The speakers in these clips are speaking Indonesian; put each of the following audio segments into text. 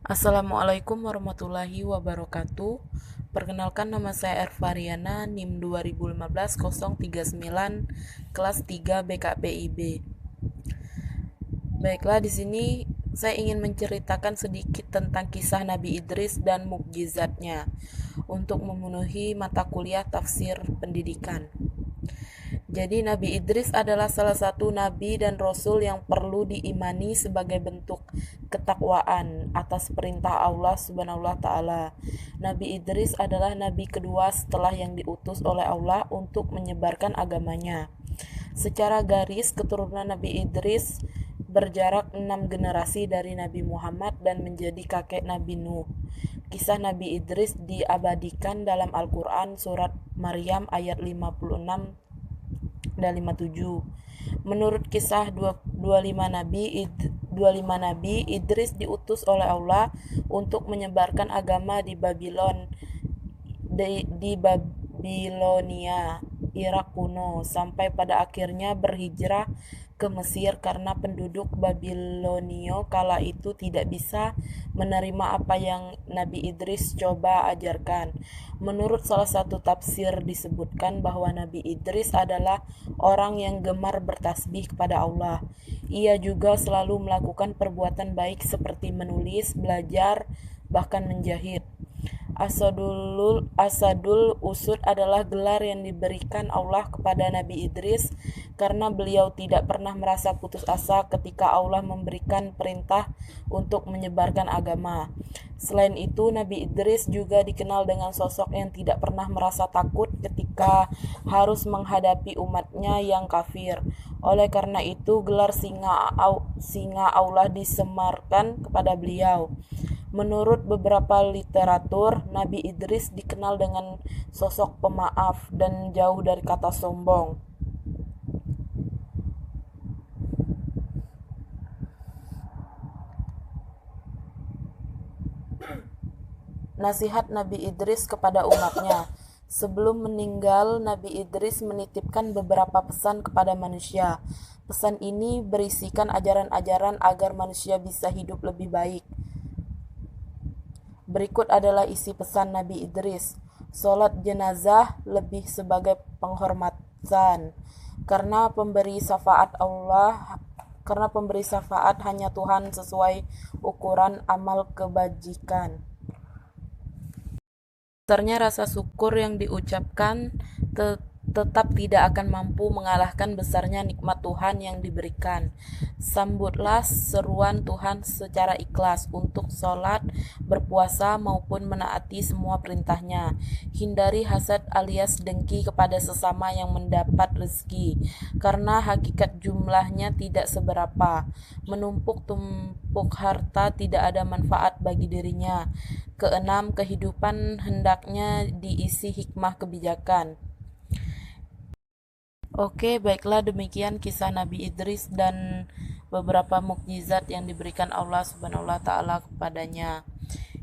Assalamualaikum warahmatullahi wabarakatuh. Perkenalkan, nama saya Ervariana, NIM 2015-039, kelas 3 BKPIB. Baiklah, di sini saya ingin menceritakan sedikit tentang kisah Nabi Idris dan mukjizatnya untuk memenuhi mata kuliah tafsir pendidikan. Jadi Nabi Idris adalah salah satu nabi dan rasul yang perlu diimani sebagai bentuk ketakwaan atas perintah Allah Subhanahu wa taala. Nabi Idris adalah nabi kedua setelah yang diutus oleh Allah untuk menyebarkan agamanya. Secara garis, keturunan Nabi Idris berjarak 6 generasi dari Nabi Muhammad dan menjadi kakek Nabi Nuh. Kisah Nabi Idris diabadikan dalam Al-Quran surat Maryam ayat 56 dan 57. Menurut kisah 25 nabi, Idris diutus oleh Allah untuk menyebarkan agama di Babilonia, Irak kuno, sampai pada akhirnya berhijrah ke Mesir karena penduduk Babilonia kala itu tidak bisa menerima apa yang Nabi Idris coba ajarkan. Menurut salah satu tafsir disebutkan bahwa Nabi Idris adalah orang yang gemar bertasbih kepada Allah. Ia juga selalu melakukan perbuatan baik seperti menulis, belajar, bahkan menjahit. Asadul Usud adalah gelar yang diberikan Allah kepada Nabi Idris karena beliau tidak pernah merasa putus asa ketika Allah memberikan perintah untuk menyebarkan agama. Selain itu, Nabi Idris juga dikenal dengan sosok yang tidak pernah merasa takut ketika harus menghadapi umatnya yang kafir. Oleh karena itu, gelar singa Allah disemarkan kepada beliau. Menurut beberapa literatur, Nabi Idris dikenal dengan sosok pemaaf dan jauh dari kata sombong. Nasihat Nabi Idris kepada umatnya. Sebelum meninggal, Nabi Idris menitipkan beberapa pesan kepada manusia. Pesan ini berisikan ajaran-ajaran agar manusia bisa hidup lebih baik. Berikut adalah isi pesan Nabi Idris. Salat jenazah lebih sebagai penghormatan karena pemberi syafaat hanya Tuhan sesuai ukuran amal kebajikan. Besarnya rasa syukur yang diucapkan tetap tidak akan mampu mengalahkan besarnya nikmat Tuhan yang diberikan. Sambutlah seruan Tuhan secara ikhlas untuk sholat, berpuasa, maupun menaati semua perintahnya. Hindari hasad alias dengki kepada sesama yang mendapat rezeki, karena hakikat jumlahnya tidak seberapa. Menumpuk-tumpuk harta tidak ada manfaat bagi dirinya. Keenam, kehidupan hendaknya diisi hikmah kebijakan. Oke, baiklah, demikian kisah Nabi Idris dan beberapa mukjizat yang diberikan Allah Subhanahu wa taala kepadanya.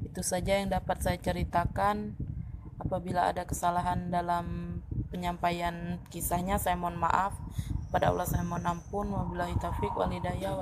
Itu saja yang dapat saya ceritakan. Apabila ada kesalahan dalam penyampaian kisahnya, saya mohon maaf. Pada Allah saya mohon ampun. Wabillahi taufiq wal hidayah.